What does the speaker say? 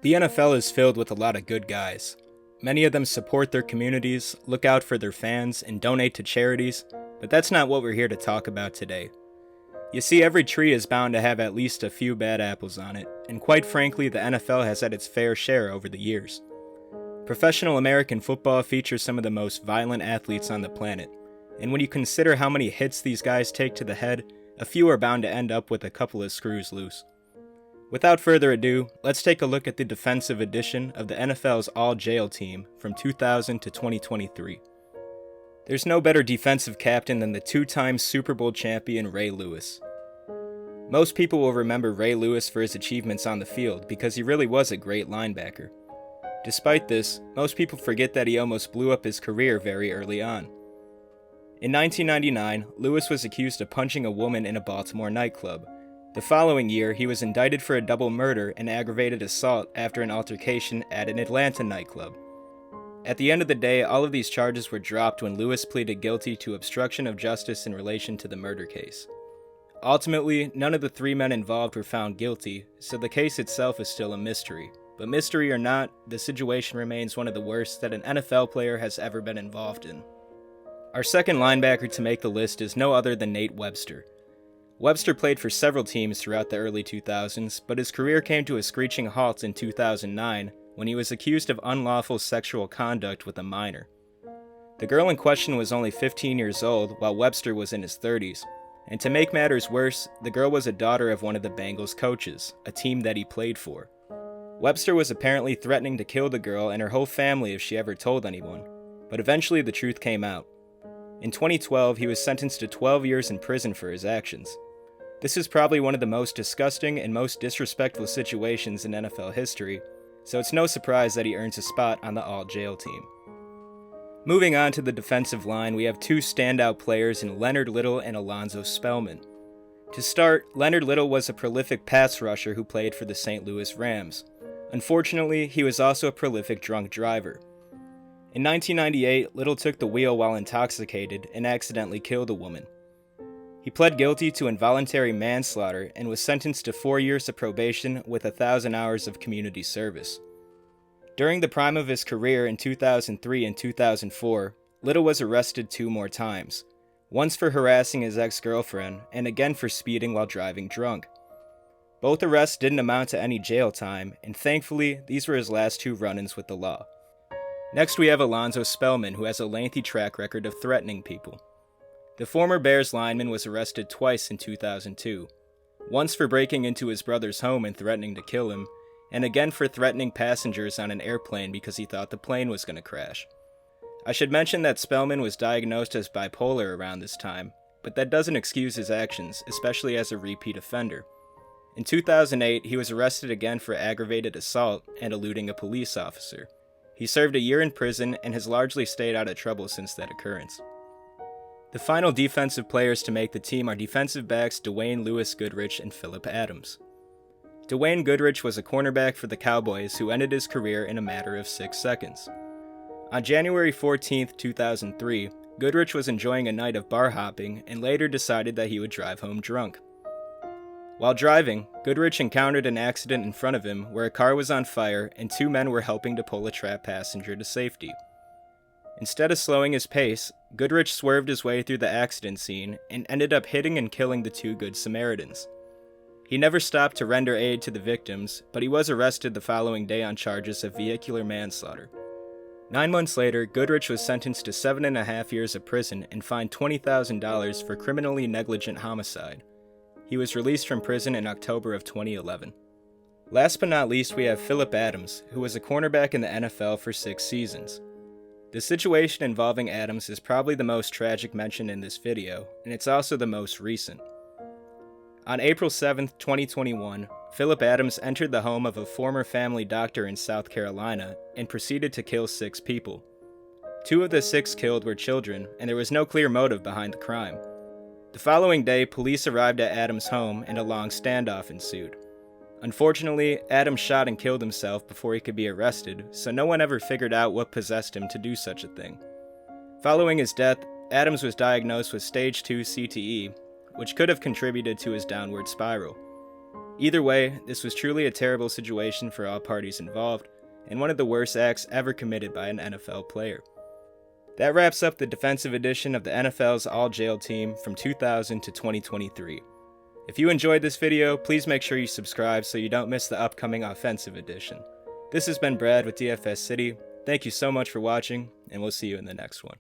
The NFL is filled with a lot of good guys. Many of them support their communities, look out for their fans, and donate to charities, but that's not what we're here to talk about today. You see, every tree is bound to have at least a few bad apples on it, and quite frankly, the NFL has had its fair share over the years. Professional American football features some of the most violent athletes on the planet, and when you consider how many hits these guys take to the head, a few are bound to end up with a couple of screws loose. Without further ado, let's take a look at the defensive edition of the NFL's all-jail team from 2000 to 2023. There's no better defensive captain than the two-time Super Bowl champion Ray Lewis. Most people will remember Ray Lewis for his achievements on the field because he really was a great linebacker. Despite this, most people forget that he almost blew up his career very early on. In 1999, Lewis was accused of punching a woman in a Baltimore nightclub. The following year, he was indicted for a double murder and aggravated assault after an altercation at an Atlanta nightclub. At the end of the day, all of these charges were dropped when Lewis pleaded guilty to obstruction of justice in relation to the murder case. Ultimately, none of the three men involved were found guilty, so the case itself is still a mystery. But mystery or not, the situation remains one of the worst that an NFL player has ever been involved in. Our second linebacker to make the list is no other than Nate Webster. Webster played for several teams throughout the early 2000s, but his career came to a screeching halt in 2009 when he was accused of unlawful sexual conduct with a minor. The girl in question was only 15 years old, while Webster was in his 30s, and to make matters worse, the girl was a daughter of one of the Bengals coaches, a team that he played for. Webster was apparently threatening to kill the girl and her whole family if she ever told anyone, but eventually the truth came out. In 2012, he was sentenced to 12 years in prison for his actions. This is probably one of the most disgusting and most disrespectful situations in NFL history, so it's no surprise that he earns a spot on the all-jail team. Moving on to the defensive line, we have two standout players in Leonard Little and Alonzo Spellman. To start, Leonard Little was a prolific pass rusher who played for the St. Louis Rams. Unfortunately, he was also a prolific drunk driver. In 1998, Little took the wheel while intoxicated and accidentally killed a woman. He pled guilty to involuntary manslaughter and was sentenced to 4 years of probation with 1,000 hours of community service. During the prime of his career in 2003 and 2004, Little was arrested 2 more times, once for harassing his ex-girlfriend and again for speeding while driving drunk. Both arrests didn't amount to any jail time, and thankfully, these were his last 2 run-ins with the law. Next we have Alonzo Spellman, who has a lengthy track record of threatening people. The former Bears lineman was arrested twice in 2002, once for breaking into his brother's home and threatening to kill him, and again for threatening passengers on an airplane because he thought the plane was going to crash. I should mention that Spellman was diagnosed as bipolar around this time, but that doesn't excuse his actions, especially as a repeat offender. In 2008, he was arrested again for aggravated assault and eluding a police officer. He served a year in prison and has largely stayed out of trouble since that occurrence. The final defensive players to make the team are defensive backs Dwayne Goodrich and Phillip Adams. Dwayne Goodrich was a cornerback for the Cowboys who ended his career in a matter of 6 seconds. On January 14, 2003, Goodrich was enjoying a night of bar hopping and later decided that he would drive home drunk. While driving, Goodrich encountered an accident in front of him where a car was on fire and 2 men were helping to pull a trapped passenger to safety. Instead of slowing his pace, Goodrich swerved his way through the accident scene and ended up hitting and killing the 2 Good Samaritans. He never stopped to render aid to the victims, but he was arrested the following day on charges of vehicular manslaughter. 9 months later, Goodrich was sentenced to 7.5 years of prison and fined $20,000 for criminally negligent homicide. He was released from prison in October of 2011. Last but not least, we have Phillip Adams, who was a cornerback in the NFL for 6 seasons. The situation involving Adams is probably the most tragic mentioned in this video, and it's also the most recent. On April 7, 2021, Phillip Adams entered the home of a former family doctor in South Carolina and proceeded to kill 6 people. 2 of the 6 killed were children, and there was no clear motive behind the crime. The following day, police arrived at Adams' home and a long standoff ensued. Unfortunately, Adams shot and killed himself before he could be arrested, so no one ever figured out what possessed him to do such a thing. Following his death, Adams was diagnosed with stage 2 CTE, which could have contributed to his downward spiral. Either way, this was truly a terrible situation for all parties involved, and one of the worst acts ever committed by an NFL player. That wraps up the defensive edition of the NFL's All Jail Team from 2000 to 2023. If you enjoyed this video, please make sure you subscribe so you don't miss the upcoming offensive edition. This has been Brad with DFS City. Thank you so much for watching, and we'll see you in the next one.